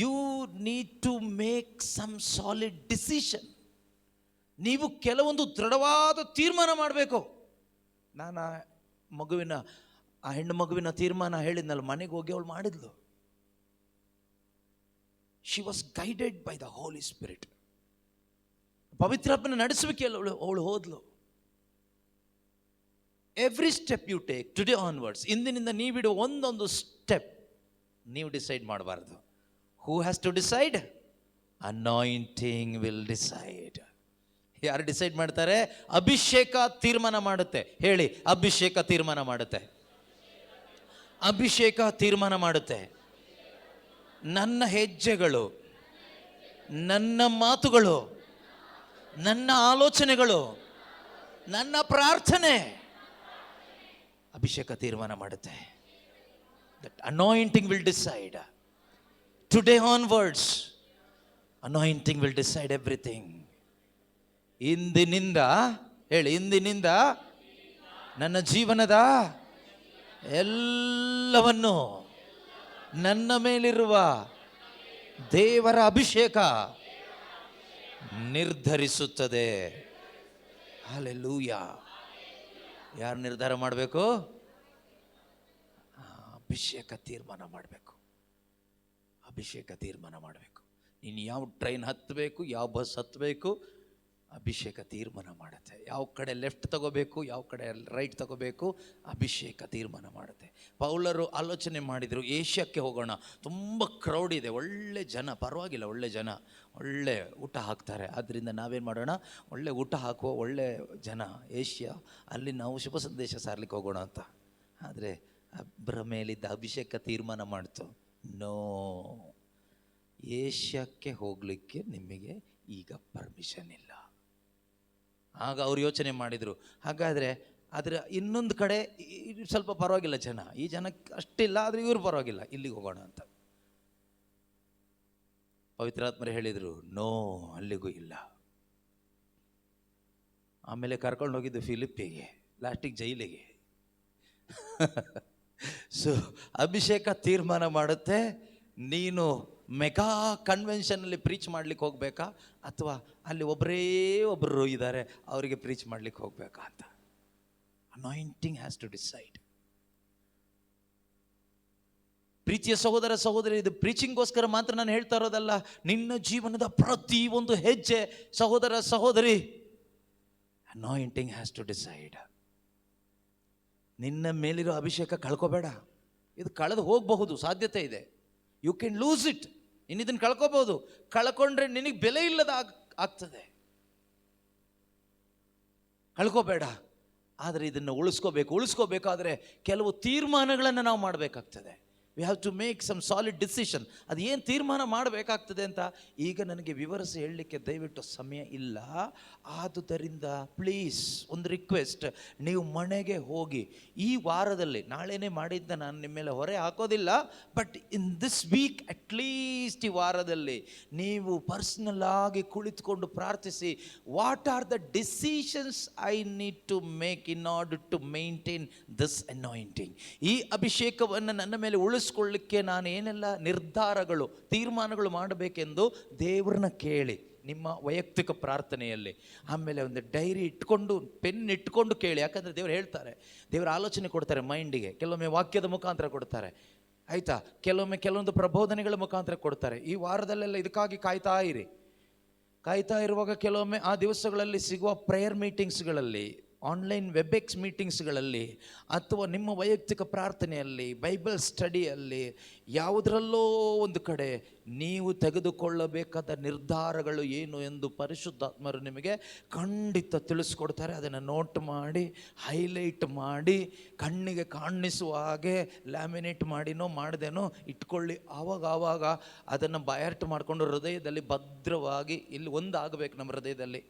you need to make some solid decision. ನೀವು ಕೆಲವೊಂದು ದೃಢವಾದ ತೀರ್ಮಾನ ಮಾಡಬೇಕು. ನಾನು ಆ ಹೆಣ್ಣು ಮಗುವಿನ ತೀರ್ಮಾನ ಹೇಳಿದ್ನಲ್ಲ, ಮನೆಗೆ ಹೋಗಿ ಅವಳು ಮಾಡಿದ್ಲು. She was guided by the Holi Spirit. ಪವಿತ್ರಾತ್ಮನ ನಡೆಸುವಿಕೆಯಲ್ಲಿ ಅವಳು ಹೋದ್ಲು. Every step you take today onwards, ಇಂದಿನಿಂದ ನೀವಿಡುವ ಒಂದೊಂದು ಸ್ಟೆಪ್ ನೀವು ಡಿಸೈಡ್ ಮಾಡಬಾರ್ದು. Who has to decide? Anointing will decide. ಯಾರು ಡಿಸೈಡ್ ಮಾಡ್ತಾರೆ? ಅಭಿಷೇಕ ತೀರ್ಮಾನ ಮಾಡುತ್ತೆ. ಹೇಳಿ, ಅಭಿಷೇಕ ತೀರ್ಮಾನ ಮಾಡುತ್ತೆ. ಅಭಿಷೇಕ ತೀರ್ಮಾನ ಮಾಡುತ್ತೆ. ನನ್ನ ಹೆಜ್ಜೆಗಳು, ನನ್ನ ಮಾತುಗಳು, ನನ್ನ ಆಲೋಚನೆಗಳು, ನನ್ನ ಪ್ರಾರ್ಥನೆ ಅಭಿಷೇಕ ತೀರ್ಮಾನ ಮಾಡುತ್ತೆ. That anointing will decide. Today onwards anointing will decide everything. ಇಂದಿನಿಂದ, ಹೇಳಿ, ಇಂದಿನಿಂದ ನನ್ನ ಜೀವನದ ಎಲ್ಲವನ್ನು ನನ್ನ ಮೇಲಿರುವ ದೇವರ ಅಭಿಷೇಕ ನಿರ್ಧರಿಸುತ್ತದೆ. ಹಲ್ಲೆಲೂಯಾ. ಯಾರು ನಿರ್ಧಾರ ಮಾಡಬೇಕು? ಅಭಿಷೇಕ ತೀರ್ಮಾನ ಮಾಡಬೇಕು. ಅಭಿಷೇಕ ತೀರ್ಮಾನ ಮಾಡಬೇಕು. ನೀನು ಯಾವ ಟ್ರೈನ್ ಹತ್ತಬೇಕು, ಯಾವ ಬಸ್ ಹತ್ತಬೇಕು, ಅಭಿಷೇಕ ತೀರ್ಮಾನ ಮಾಡುತ್ತೆ. ಯಾವ ಕಡೆ ಲೆಫ್ಟ್ ತಗೋಬೇಕು, ಯಾವ ಕಡೆ ರೈಟ್ ತಗೋಬೇಕು, ಅಭಿಷೇಕ ತೀರ್ಮಾನ ಮಾಡುತ್ತೆ. ಪೌಲರು ಆಲೋಚನೆ ಮಾಡಿದರು, ಏಷ್ಯಾಕ್ಕೆ ಹೋಗೋಣ, ತುಂಬ ಕ್ರೌಡ್ ಇದೆ, ಒಳ್ಳೆ ಜನ, ಪರವಾಗಿಲ್ಲ, ಒಳ್ಳೆ ಜನ, ಒಳ್ಳೆ ಊಟ ಹಾಕ್ತಾರೆ, ಆದ್ದರಿಂದ ನಾವೇನು ಮಾಡೋಣ, ಒಳ್ಳೆ ಊಟ ಹಾಕುವ ಒಳ್ಳೆ ಜನ ಏಷ್ಯಾ, ಅಲ್ಲಿ ನಾವು ಶುಭ ಸಂದೇಶ ಸಾರ್ಲಿಕ್ಕೆ ಹೋಗೋಣ ಅಂತ. ಆದರೆ ಅಬ್ಬರ ಮೇಲಿದ್ದ ಅಭಿಷೇಕ ತೀರ್ಮಾನ ಮಾಡ್ತು, ನೋ, ಏಷ್ಯಾಕ್ಕೆ ಹೋಗಲಿಕ್ಕೆ ನಿಮಗೆ ಈಗ ಪರ್ಮಿಷನ್ ಇಲ್ಲ. ಆಗ ಅವ್ರು ಯೋಚನೆ ಮಾಡಿದರು, ಹಾಗಾದರೆ ಅದರ ಇನ್ನೊಂದು ಕಡೆ ಸ್ವಲ್ಪ ಪರವಾಗಿಲ್ಲ ಜನ, ಈ ಜನಕ್ಕೆ ಅಷ್ಟಿಲ್ಲ, ಆದರೆ ಇವರು ಪರವಾಗಿಲ್ಲ, ಇಲ್ಲಿಗೆ ಹೋಗೋಣ ಅಂತ. ಪವಿತ್ರಾತ್ಮರು ಹೇಳಿದರು, ನೋ, ಅಲ್ಲಿಗೂ ಇಲ್ಲ. ಆಮೇಲೆ ಕರ್ಕೊಂಡು ಹೋಗಿದ್ದು ಫಿಲಿಪ್ಪಿಗೆ, ಲಾಸ್ಟಿಗೆ ಜೈಲಿಗೆ. ಸೊ ಅಭಿಷೇಕ ತೀರ್ಮಾನ ಮಾಡುತ್ತೆ, ನೀನು ಮೆಗಾ ಕನ್ವೆನ್ಷನಲ್ಲಿ ಪ್ರೀಚ್ ಮಾಡ್ಲಿಕ್ಕೆ ಹೋಗ್ಬೇಕಾ, ಅಥವಾ ಅಲ್ಲಿ ಒಬ್ಬರು ಇದ್ದಾರೆ ಅವರಿಗೆ ಪ್ರೀಚ್ ಮಾಡ್ಲಿಕ್ಕೆ ಹೋಗ್ಬೇಕಾ ಅಂತ. Anointing has to decide. ಪ್ರೀತಿಯ ಸಹೋದರ ಸಹೋದರಿ, ಇದು ಪ್ರೀಚಿಂಗ್ಗೋಸ್ಕರ ಮಾತ್ರ ನಾನು ಹೇಳ್ತಾ ಇರೋದಲ್ಲ. ನಿನ್ನ ಜೀವನದ ಪ್ರತಿ ಒಂದು ಹೆಜ್ಜೆ, ಸಹೋದರ ಸಹೋದರಿ, ಅನಾಯಿಂಟಿಂಗ್ ಹ್ಯಾಸ್ ಟು ಡಿಸೈಡ್. ನಿನ್ನ ಮೇಲಿರೋ ಅಭಿಷೇಕ ಕಳ್ಕೋಬೇಡ. ಇದು ಕಳೆದು ಹೋಗಬಹುದು, ಸಾಧ್ಯತೆ ಇದೆ. You can lose it. ನೀನು ಇದನ್ನು ಕಳ್ಕೋಬಹುದು. ಕಳ್ಕೊಂಡ್ರೆ ನಿನಗೆ ಬೆಲೆ ಇಲ್ಲದ ಆಗ್ತದೆ. ಕಳ್ಕೋಬೇಡ. ಆದರೆ ಇದನ್ನು ಉಳಿಸ್ಕೋಬೇಕಾದ್ರೆ ಕೆಲವು ತೀರ್ಮಾನಗಳನ್ನು ನಾವು ಮಾಡಬೇಕಾಗ್ತದೆ. We have to make some solid decision. ಅದು ಏನು ತೀರ್ಮಾನ ಮಾಡಬೇಕಾಗ್ತದೆ ಅಂತ ಈಗ ನನಗೆ ವಿವರಿಸಿ ಹೇಳಲಿಕ್ಕೆ ದಯವಿಟ್ಟು ಸಮಯ ಇಲ್ಲ. ಆದುದರಿಂದ ಪ್ಲೀಸ್ ಒಂದು ರಿಕ್ವೆಸ್ಟ್, ನೀವು ಮನೆಗೆ ಹೋಗಿ ಈ ವಾರದಲ್ಲಿ, ನಾಳೆನೇ ಮಾಡಿದ್ದ ನಾನು ನಿಮ್ಮ ಮೇಲೆ ಹೊರೆ ಹಾಕೋದಿಲ್ಲ, but in this week at least ಈ ವಾರದಲ್ಲಿ ನೀವು ಪರ್ಸ್ನಲ್ ಆಗಿ ಕುಳಿತುಕೊಂಡು ಪ್ರಾರ್ಥಿಸಿ, what are the decisions I need to make in order to maintain this anointing. ಈ ಅಭಿಷೇಕವನ್ನು ನನ್ನ ಮೇಲೆ ಉಳಿಸ್ಕೊಳ್ಳಿಕ್ಕೆ ನಾನು ಏನೆಲ್ಲ ನಿರ್ಧಾರಗಳು, ತೀರ್ಮಾನಗಳು ಮಾಡಬೇಕೆಂದು ದೇವ್ರನ್ನ ಕೇಳಿ ನಿಮ್ಮ ವೈಯಕ್ತಿಕ ಪ್ರಾರ್ಥನೆಯಲ್ಲಿ. ಆಮೇಲೆ ಒಂದು ಡೈರಿ ಇಟ್ಕೊಂಡು, ಪೆನ್ ಇಟ್ಕೊಂಡು ಕೇಳಿ. ಯಾಕಂದರೆ ದೇವರು ಹೇಳ್ತಾರೆ, ದೇವರ ಆಲೋಚನೆ ಕೊಡ್ತಾರೆ ಮೈಂಡಿಗೆ. ಕೆಲವೊಮ್ಮೆ ವಾಕ್ಯದ ಮುಖಾಂತರ ಕೊಡ್ತಾರೆ, ಆಯಿತಾ, ಕೆಲವೊಮ್ಮೆ ಕೆಲವೊಂದು ಪ್ರಬೋಧನೆಗಳ ಮುಖಾಂತರ ಕೊಡ್ತಾರೆ. ಈ ವಾರದಲ್ಲೆಲ್ಲ ಇದಕ್ಕಾಗಿ ಕಾಯ್ತಾ ಇರಿ. ಕಾಯ್ತಾ ಇರುವಾಗ ಕೆಲವೊಮ್ಮೆ ಆ ದಿವಸಗಳಲ್ಲಿ ಸಿಗುವ ಪ್ರೇಯರ್ ಮೀಟಿಂಗ್ಸ್ಗಳಲ್ಲಿ ಆನ್ಲೈನ್ ವೆಬ್ಎಕ್ಸ್ ಮೀಟಿಂಗ್ಸ್ಗಳಲ್ಲಿ ಅಥವಾ ನಿಮ್ಮ ವೈಯಕ್ತಿಕ ಪ್ರಾರ್ಥನೆಯಲ್ಲಿ, ಬೈಬಲ್ ಸ್ಟಡಿಯಲ್ಲಿ, ಯಾವುದರಲ್ಲೋ ಒಂದು ಕಡೆ ನೀವು ತೆಗೆದುಕೊಳ್ಳಬೇಕಾದ ನಿರ್ಧಾರಗಳು ಏನು ಎಂದು ಪರಿಶುದ್ಧಾತ್ಮರು ನಿಮಗೆ ಖಂಡಿತ ತಿಳಿಸ್ಕೊಡ್ತಾರೆ. ಅದನ್ನು ನೋಟ್ ಮಾಡಿ, ಹೈಲೈಟ್ ಮಾಡಿ, ಕಣ್ಣಿಗೆ ಕಾಣಿಸುವ ಹಾಗೆ ಲ್ಯಾಮಿನೇಟ್ ಮಾಡಿನೋ ಮಾಡದೇನೋ ಇಟ್ಕೊಳ್ಳಿ. ಆವಾಗ ಅದನ್ನು ಬಯಾರ್ಟ್ ಮಾಡಿಕೊಂಡು ಹೃದಯದಲ್ಲಿ ಭದ್ರವಾಗಿ ಇಲ್ಲಿ ಒಂದಾಗಬೇಕು. ನಮ್ಮ ಹೃದಯದಲ್ಲಿ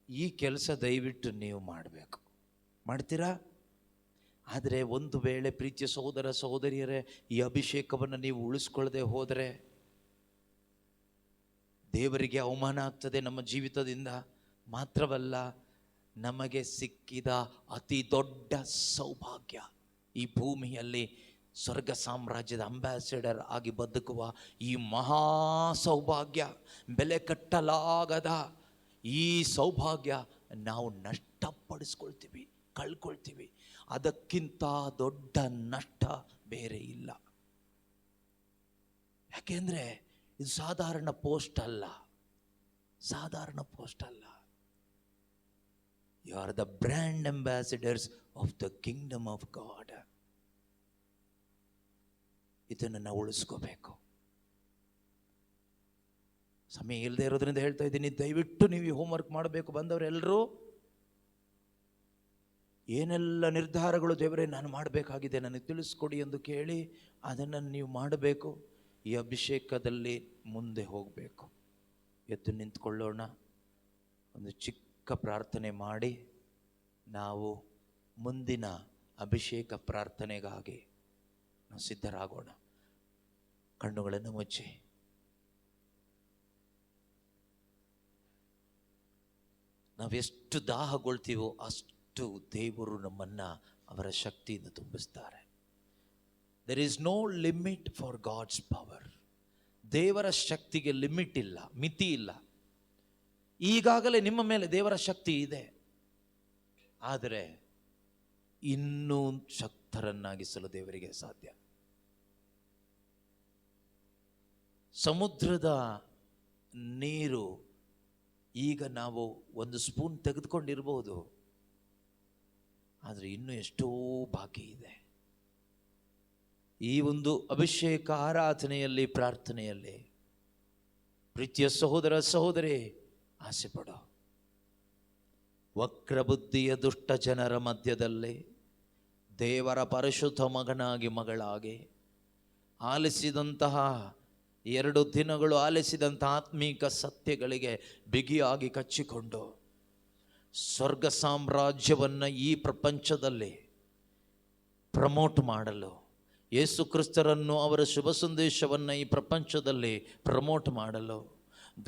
ಈ ಕೆಲಸ ದಯವಿಟ್ಟು ನೀವು ಮಾಡಬೇಕು. ಮಾಡ್ತೀರಾ? ಆದರೆ ಒಂದು ವೇಳೆ ಪ್ರೀತಿಯ ಸಹೋದರ ಸಹೋದರಿಯರೇ, ಈ ಅಭಿಷೇಕವನ್ನು ನೀವು ಉಳಿಸ್ಕೊಳ್ಳದೆ ಹೋದರೆ ದೇವರಿಗೆ ಅವಮಾನ ಆಗ್ತದೆ ನಮ್ಮ ಜೀವಿತದಿಂದ. ಮಾತ್ರವಲ್ಲ, ನಮಗೆ ಸಿಕ್ಕಿದ ಅತಿ ದೊಡ್ಡ ಸೌಭಾಗ್ಯ ಈ ಭೂಮಿಯಲ್ಲಿ ಸ್ವರ್ಗ ಸಾಮ್ರಾಜ್ಯದ ಅಂಬಾಸಿಡರ್ ಆಗಿ ಬದುಕುವ ಈ ಮಹಾ ಸೌಭಾಗ್ಯ, ಬೆಲೆ ಕಟ್ಟಲಾಗದ ಈ ಸೌಭಾಗ್ಯ ನಾವು ನಷ್ಟಪಡಿಸ್ಕೊಳ್ತೀವಿ, ಕಳ್ಕೊಳ್ತೀವಿ. ಅದಕ್ಕಿಂತ ದೊಡ್ಡ ನಷ್ಟ ಬೇರೆ ಇಲ್ಲ. ಯಾಕೆಂದರೆ ಇದು ಸಾಧಾರಣ ಪೋಸ್ಟ್ ಅಲ್ಲ, ಸಾಧಾರಣ ಪೋಸ್ಟ್ ಅಲ್ಲ. You are the brand ambassadors of the kingdom of God. ಇದನ್ನು ನಾವು ಉಳಿಸ್ಕೋಬೇಕು. ಸಮಯ ಇಲ್ಲದೆ ಇರೋದ್ರಿಂದ ಹೇಳ್ತಾ ಇದ್ದೀನಿ, ದಯವಿಟ್ಟು ನೀವು ಈ ಹೋಮ್ವರ್ಕ್ ಮಾಡಬೇಕು. ಬಂದವರೆಲ್ಲರೂ ಏನೆಲ್ಲ ನಿರ್ಧಾರಗಳು ದೇವರೇ ನಾನು ಮಾಡಬೇಕಾಗಿದೆ ನನಗೆ ತಿಳಿಸ್ಕೊಡಿ ಎಂದು ಕೇಳಿ ಅದನ್ನು ನೀವು ಮಾಡಬೇಕು. ಈ ಅಭಿಷೇಕದಲ್ಲಿ ಮುಂದೆ ಹೋಗಬೇಕು. ಎದ್ದು ನಿಂತ್ಕೊಳ್ಳೋಣ. ಒಂದು ಚಿಕ್ಕ ಪ್ರಾರ್ಥನೆ ಮಾಡಿ ನಾವು ಮುಂದಿನ ಅಭಿಷೇಕ ಪ್ರಾರ್ಥನೆಗಾಗಿ ನಾವು ಸಿದ್ಧರಾಗೋಣ. ಕಣ್ಣುಗಳನ್ನು ಮುಚ್ಚಿ ನಾವೆಷ್ಟು ದಾಹಗೊಳ್ತೀವೋ ಅಷ್ಟು ದೇವರು ನಮ್ಮನ್ನು ಅವರ ಶಕ್ತಿಯಿಂದ ತುಂಬಿಸ್ತಾರೆ. There is no limit for God's power. ದೇವರ ಶಕ್ತಿಗೆ ಲಿಮಿಟ್ ಇಲ್ಲ, ಮಿತಿ ಇಲ್ಲ. ಈಗಾಗಲೇ ನಿಮ್ಮ ಮೇಲೆ ದೇವರ ಶಕ್ತಿ ಇದೆ, ಆದರೆ ಇನ್ನೂ ಶಕ್ತರನ್ನಾಗಿಸಲು ದೇವರಿಗೆ ಸಾಧ್ಯ. ಸಮುದ್ರದ ನೀರು ಈಗ ನಾವು ಒಂದು ಸ್ಪೂನ್ ತೆಗೆದುಕೊಂಡಿರ್ಬೋದು, ಆದರೆ ಇನ್ನೂ ಎಷ್ಟೋ ಬಾಕಿ ಇದೆ. ಈ ಒಂದು ಅಭಿಷೇಕ ಆರಾಧನೆಯಲ್ಲಿ, ಪ್ರಾರ್ಥನೆಯಲ್ಲಿ ಪ್ರೀತಿಯ ಸಹೋದರ ಸಹೋದರಿ ಆಸೆ ಪಡೋ. ವಕ್ರಬುದ್ಧಿಯ ದುಷ್ಟ ಜನರ ಮಧ್ಯದಲ್ಲಿ ದೇವರ ಪರಿಶುದ್ಧ ಮಗನಾಗಿ ಮಗಳಾಗಿ ಆಲಿಸಿದಂತಹ 2 ದಿನಗಳು ಆಲಿಸಿದಂಥ ಆತ್ಮೀಕ ಸತ್ಯಗಳಿಗೆ ಬಿಗಿಯಾಗಿ ಕಚ್ಚಿಕೊಂಡು ಸ್ವರ್ಗ ಸಾಮ್ರಾಜ್ಯವನ್ನು ಈ ಪ್ರಪಂಚದಲ್ಲಿ ಪ್ರಮೋಟ್ ಮಾಡಲು, ಯೇಸು ಕ್ರಿಸ್ತರನ್ನು ಅವರ ಶುಭ ಸಂದೇಶವನ್ನು ಈ ಪ್ರಪಂಚದಲ್ಲಿ ಪ್ರಮೋಟ್ ಮಾಡಲು,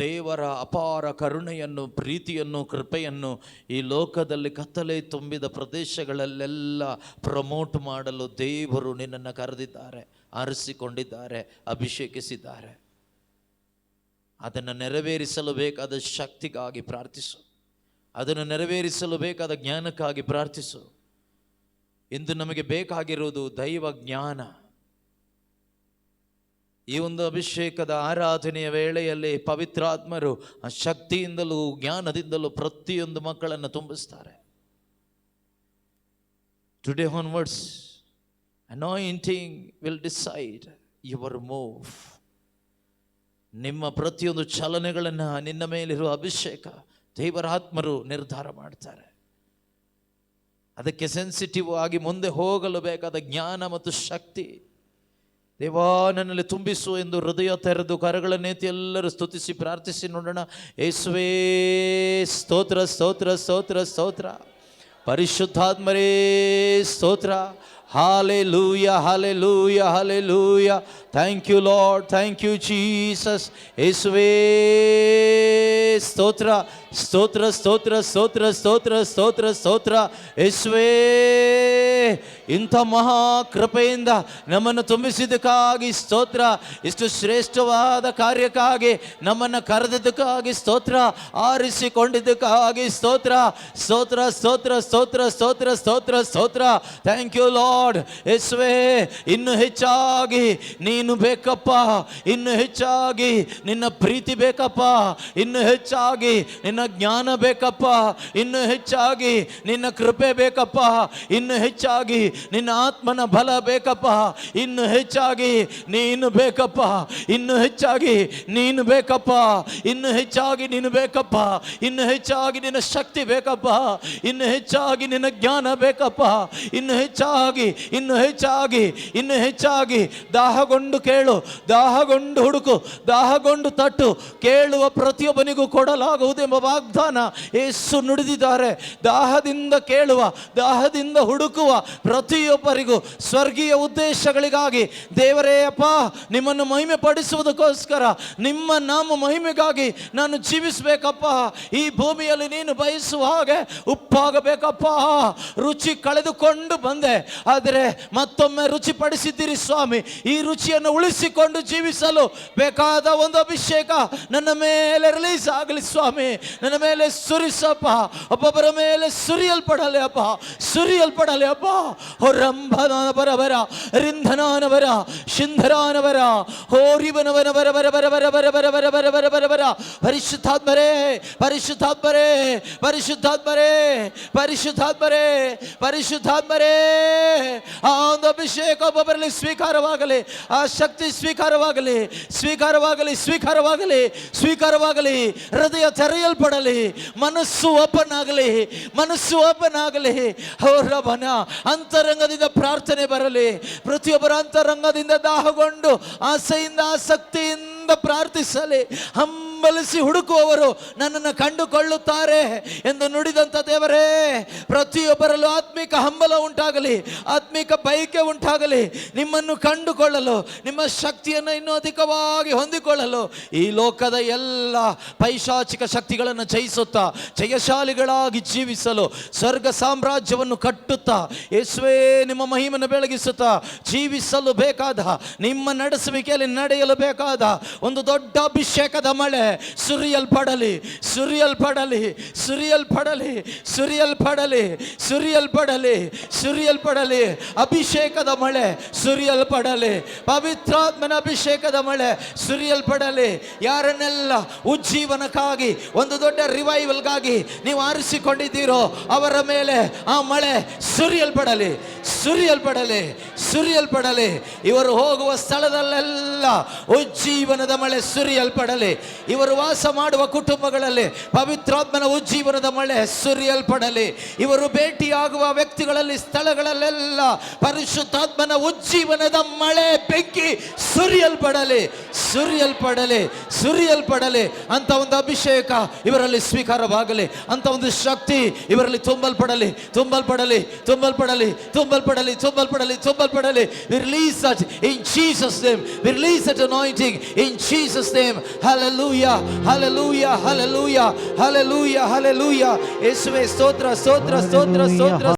ದೇವರ ಅಪಾರ ಕರುಣೆಯನ್ನು, ಪ್ರೀತಿಯನ್ನು, ಕೃಪೆಯನ್ನು ಈ ಲೋಕದಲ್ಲಿ ಕತ್ತಲೆ ತುಂಬಿದ ಪ್ರದೇಶಗಳಲ್ಲೆಲ್ಲ ಪ್ರಮೋಟ್ ಮಾಡಲು ದೇವರು ನಿನ್ನನ್ನು ಕರೆದಿದ್ದಾರೆ, ಆರಿಸಿಕೊಂಡಿದ್ದಾರೆ, ಅಭಿಷೇಕಿಸಿದ್ದಾರೆ. ಅದನ್ನು ನೆರವೇರಿಸಲು ಬೇಕಾದ ಶಕ್ತಿಗಾಗಿ ಪ್ರಾರ್ಥಿಸು. ಅದನ್ನು ನೆರವೇರಿಸಲು ಬೇಕಾದ ಜ್ಞಾನಕ್ಕಾಗಿ ಪ್ರಾರ್ಥಿಸು. ಇಂದು ನಮಗೆ ಬೇಕಾಗಿರುವುದು ದೈವ ಜ್ಞಾನ. ಈ ಒಂದು ಅಭಿಷೇಕದ ಆರಾಧನೆಯ ವೇಳೆಯಲ್ಲಿ ಪವಿತ್ರಾತ್ಮರು ಆ ಶಕ್ತಿಯಿಂದಲೂ ಜ್ಞಾನದಿಂದಲೂ ಪ್ರತಿಯೊಂದು ಮಕ್ಕಳನ್ನು ತುಂಬಿಸ್ತಾರೆ. Today onwards anointing will decide your move. ನಿಮ್ಮ ಪ್ರತಿಯೊಂದು ಚಲನೆಗಳನ್ನು ನಿನ್ನ ಮೇಲಿರುವ ಅಭಿಷೇಕ ದೇವರಾತ್ಮರು ನಿರ್ಧಾರ ಮಾಡ್ತಾರೆ. ಅದಕ್ಕೆ ಸೆನ್ಸಿಟಿವ್ ಆಗಿ ಮುಂದೆ ಹೋಗಲು ಬೇಕಾದ ಜ್ಞಾನ ಮತ್ತು ಶಕ್ತಿ ದೇವಾ ನನ್ನಲ್ಲಿ ತುಂಬಿಸು ಎಂದು ಹೃದಯ ತೆರೆದು ಕರಗಳನ್ನೆತ್ತಿ ಎಲ್ಲರೂ ಸ್ತುತಿಸಿ ಪ್ರಾರ್ಥಿಸಿ ನೋಡೋಣ. ಯೇಸುವೇ ಸ್ತೋತ್ರ, ಸ್ತೋತ್ರ, ಸ್ತೋತ್ರ, ಸ್ತೋತ್ರ. ಪರಿಶುದ್ಧಾತ್ಮರೇ ಸ್ತೋತ್ರ. Hallelujah, hallelujah, hallelujah. Thank you Lord, thank you Jesus. ಯೇಸುವೇ ಸ್ತೋತ್ರ, ಸ್ತೋತ್ರ, ಸ್ತೋತ್ರ, ಸ್ತೋತ್ರ, ಸ್ತೋತ್ರ, ಸ್ತೋತ್ರ, ಸ್ತೋತ್ರ. ಯೇಸುವೇ ಇಂಥ ಮಹಾ ಕೃಪೆಯಿಂದ ನಮ್ಮನ್ನು ತುಂಬಿಸಿದ್ದಕ್ಕಾಗಿ ಸ್ತೋತ್ರ. ಇಷ್ಟು ಶ್ರೇಷ್ಠವಾದ ಕಾರ್ಯಕ್ಕಾಗಿ ನಮ್ಮನ್ನು ಕರೆದದ್ದಕ್ಕಾಗಿ ಸ್ತೋತ್ರ. ಆರಿಸಿಕೊಂಡಿದ್ದಕ್ಕಾಗಿ ಸ್ತೋತ್ರ ಸ್ತೋತ್ರ ಸ್ತೋತ್ರ ಸ್ತೋತ್ರ ಸ್ತೋತ್ರ ಸ್ತೋತ್ರ ಸ್ತೋತ್ರ. Thank you Lord. ಯೇಸುವೇ, ಇನ್ನು ಹೆಚ್ಚಾಗಿ ನೀನು ಬೇಕಪ್ಪ, ಇನ್ನು ಹೆಚ್ಚಾಗಿ ನಿನ್ನ ಪ್ರೀತಿ ಬೇಕಪ್ಪ, ಇನ್ನು ಹೆಚ್ಚಾಗಿ ನಿನ್ನ ಜ್ಞಾನ ಬೇಕಪ್ಪ, ಇನ್ನು ಹೆಚ್ಚಾಗಿ ನಿನ್ನ ಕೃಪೆ ಬೇಕಪ್ಪ, ಇನ್ನು ಹೆಚ್ಚಾಗಿ ನಿನ್ನ ಆತ್ಮನ ಬಲ ಬೇಕಪ್ಪ, ಇನ್ನು ಹೆಚ್ಚಾಗಿ ನೀನು ಬೇಕಪ್ಪ, ಇನ್ನು ಹೆಚ್ಚಾಗಿ ನೀನು ಬೇಕಪ್ಪ, ಇನ್ನು ಹೆಚ್ಚಾಗಿ ನೀನು ಬೇಕಪ್ಪ, ಇನ್ನು ಹೆಚ್ಚಾಗಿ ನಿನ್ನ ಶಕ್ತಿ ಬೇಕಪ್ಪ, ಇನ್ನು ಹೆಚ್ಚಾಗಿ ನಿನ್ನ ಜ್ಞಾನ ಬೇಕಪ್ಪ, ಇನ್ನು ಹೆಚ್ಚಾಗಿ ಇನ್ನು ಹೆಚ್ಚಾಗಿ ಇನ್ನು ಹೆಚ್ಚಾಗಿ. ದಾಹಗೊಂಡು ಕೇಳು, ದಾಹಗೊಂಡು ಹುಡುಕು, ದಾಹಗೊಂಡು ತಟ್ಟು, ಕೇಳುವ ಪ್ರತಿಯೊಬ್ಬನಿಗೂ ಕೊಡಲಾಗುವುದೆಂಬ ವಾಗ್ದಾನ ಯೇಸು ನುಡಿದಿದ್ದಾರೆ. ದಾಹದಿಂದ ಕೇಳುವ, ದಾಹದಿಂದ ಹುಡುಕುವ ಪ್ರತಿಯೊಬ್ಬರಿಗೂ ಸ್ವರ್ಗೀಯ ಉದ್ದೇಶಗಳಿಗಾಗಿ ದೇವರೇ ಅಪ್ಪ, ನಿಮ್ಮನ್ನು ಮಹಿಮೆ ಪಡಿಸುವುದಕ್ಕೋಸ್ಕರ, ನಿಮ್ಮ ನಾಮ ಮಹಿಮೆಗಾಗಿ ನಾನು ಜೀವಿಸಬೇಕಪ್ಪ. ಈ ಭೂಮಿಯಲ್ಲಿ ನೀನು ಬಯಸುವ ಹಾಗೆ ಉಪ್ಪಾಗಬೇಕಪ್ಪ. ರುಚಿ ಕಳೆದುಕೊಂಡು ಬಂದೆ, ಆದರೆ ಮತ್ತೊಮ್ಮೆ ರುಚಿ ಪಡಿಸಿದ್ದೀರಿ ಸ್ವಾಮಿ. ಈ ರುಚಿಯನ್ನು ಉಳಿಸಿಕೊಂಡು ಜೀವಿಸಲು ಬೇಕಾದ ಒಂದು ಅಭಿಷೇಕ ನನ್ನ ಮೇಲೆ ರಿಲೀಸ್ ಆಗಲಿ ಸ್ವಾಮಿ. ನನ್ನ ಮೇಲೆ ಸುರಿಸಪ್ಪ, ಒಬ್ಬೊಬ್ಬರ ಮೇಲೆ ಸುರಿಯಲ್ಪಡಲಿ ಅಪ್ಪ, ಸುರಿಯಲ್ಪಡಲಿ ಅಪ್ಪ. ಹೊರಂಭನಾನ ಬರಬರ, ರಿಂಧನಾನವರ, ಶಿಂಧರಾನವರ, ಹೋರಿಬನವನ ಬರ ಬರ ಬರ ಬರ ಬರ ಬರ ಬರ ಬರ ಬರ ಬರ ಬರ. ಪರಿಶುದ್ಧಾತ್ಮರೇ, ಪರಿಶುದ್ಧಾತ್ಮರೇ, ಪರಿಶುದ್ಧಾತ್ಮರೇ, ಪರಿಶುದ್ಧಾತ್ಮರೇ, ಪರಿಶುದ್ಧಾತ್ಮರೇ. ಆ ಒಂದು ಅಭಿಷೇಕ ಒಬ್ಬೊಬ್ಬರಲ್ಲಿ ಸ್ವೀಕಾರವಾಗಲಿ, ಆ ಶಕ್ತಿ ಸ್ವೀಕಾರವಾಗಲಿ, ಸ್ವೀಕಾರವಾಗಲಿ, ಸ್ವೀಕಾರವಾಗಲಿ, ಸ್ವೀಕಾರವಾಗಲಿ. ಹೃದಯ ತೆರೆಯಲ್ಪಡಲಿ, ಮನಸ್ಸು ಓಪನ್ ಆಗಲಿ, ಮನಸ್ಸು ಓಪನ್ ಆಗಲಿ. ಅವರವನ ಅಂತರಂಗದಿಂದ ಪ್ರಾರ್ಥನೆ ಬರಲಿ. ಪ್ರತಿಯೊಬ್ಬರ ಅಂತರಂಗದಿಂದ ದಾಹಗೊಂಡು ಆಸೆಯಿಂದ ಆಸಕ್ತಿಯಿಂದ ಪ್ರಾರ್ಥಿಸಲಿ. ಹಂಬಲಿಸಿ ಹುಡುಕುವವರು ನನ್ನನ್ನು ಕಂಡುಕೊಳ್ಳುತ್ತಾರೆ ಎಂದು ನುಡಿದಂಥ ದೇವರೇ, ಪ್ರತಿಯೊಬ್ಬರಲ್ಲೂ ಆತ್ಮಿಕ ಹಂಬಲ ಉಂಟಾಗಲಿ, ಆತ್ಮಿಕ ಬಯಕೆ ಉಂಟಾಗಲಿ. ನಿಮ್ಮನ್ನು ಕಂಡುಕೊಳ್ಳಲು, ನಿಮ್ಮ ಶಕ್ತಿಯನ್ನು ಇನ್ನೂ ಅಧಿಕವಾಗಿ ಹೊಂದಿಕೊಳ್ಳಲು, ಈ ಲೋಕದ ಎಲ್ಲ ಪೈಶಾಚಿಕ ಶಕ್ತಿಗಳನ್ನು ಜಯಿಸುತ್ತಾ ಜಯಶಾಲಿಗಳಾಗಿ ಜೀವಿಸಲು, ಸ್ವರ್ಗ ಸಾಮ್ರಾಜ್ಯವನ್ನು ಕಟ್ಟುತ್ತಾ ಯೇಸುವೇ ನಿಮ್ಮ ಮಹಿಮೆಯನ್ನು ಬೆಳಗಿಸುತ್ತಾ ಜೀವಿಸಲು ಬೇಕಾದ, ನಿಮ್ಮ ನಡೆಸುವಿಕೆಯಲ್ಲಿ ನಡೆಯಲು ಬೇಕಾದ ಒಂದು ದೊಡ್ಡ ಅಭಿಷೇಕದ ಮಳೆ ಸುರಿಯಲ್ಪಡಲಿ, ಸುರಿಯಲ್ಪಡಲಿ, ಸುರಿಯಲ್ಪಡಲಿ, ಸುರಿಯಲ್ಪಡಲಿ, ಸುರಿಯಲ್ಪಡಲಿ, ಸುರಿಯಲ್ಪಡಲಿ. ಅಭಿಷೇಕದ ಮಳೆ ಸುರಿಯಲ್ಪಡಲಿ, ಪವಿತ್ರಾತ್ಮನ ಅಭಿಷೇಕದ ಮಳೆ ಸುರಿಯಲ್ಪಡಲಿ. ಯಾರನ್ನೆಲ್ಲ ಉಜ್ಜೀವನಕ್ಕಾಗಿ, ಒಂದು ದೊಡ್ಡ ರಿವೈವಲ್ಗಾಗಿ ನೀವು ಆರಿಸಿಕೊಂಡಿದ್ದೀರೋ ಅವರ ಮೇಲೆ ಆ ಮಳೆ ಸುರಿಯಲ್ಪಡಲಿ, ಸುರಿಯಲ್ಪಡಲಿ, ಸುರಿಯಲ್ಪಡಲಿ. ಇವರು ಹೋಗುವ ಸ್ಥಳದಲ್ಲೆಲ್ಲ ಉಜ್ಜೀವನದ ಮಳೆ ಸುರಿಯಲ್ಪಡಲಿ. ಇವರು ವಾಸ ಮಾಡುವ ಕುಟುಂಬಗಳಲ್ಲಿ ಪವಿತ್ರಾತ್ಮನ ಉಜ್ಜೀವನದ ಮಳೆ ಸುರಿಯಲ್ಪಡಲಿ. ಇವರು ಭೇಟಿಯಾಗುವ ವ್ಯಕ್ತಿಗಳಲ್ಲಿ, ಸ್ಥಳಗಳಲ್ಲೆಲ್ಲ ಪರಿಶುದ್ಧಾತ್ಮನ ಉಜ್ಜೀವನದ ಮಳೆ ಬೆಂಕಿ ಸುರಿಯಲ್ಪಡಲಿ, ಸುರಿಯಲ್ಪಡಲಿ, ಸುರಿಯಲ್ಪಡಲಿ. ಅಂತ ಒಂದು ಅಭಿಷೇಕ ಇವರಲ್ಲಿ ಸ್ವೀಕಾರವಾಗಲಿ, ಅಂತ ಒಂದು ಶಕ್ತಿ ಇವರಲ್ಲಿ ತುಂಬಲ್ಪಡಲಿ, ತುಂಬಲ್ಪಡಲಿ, ತುಂಬಲ್ಪಡಲಿ, ತುಂಬಲ್ಪಡಲಿ, ತುಂಬಲ್ಪಡಲಿ, ತುಂಬಲ್ಪಡಲಿ. We release such in Jesus' name. We release such anointing in Jesus' name. Hallelujah, hallelujah, hallelujah, hallelujah, hallelujah. ಯೇಸುವೇ ಸ್ತೋತ್ರ, ಸ್ತೋತ್ರ, ಸ್ತೋತ್ರ, ಸ್ತೋತ್ರ.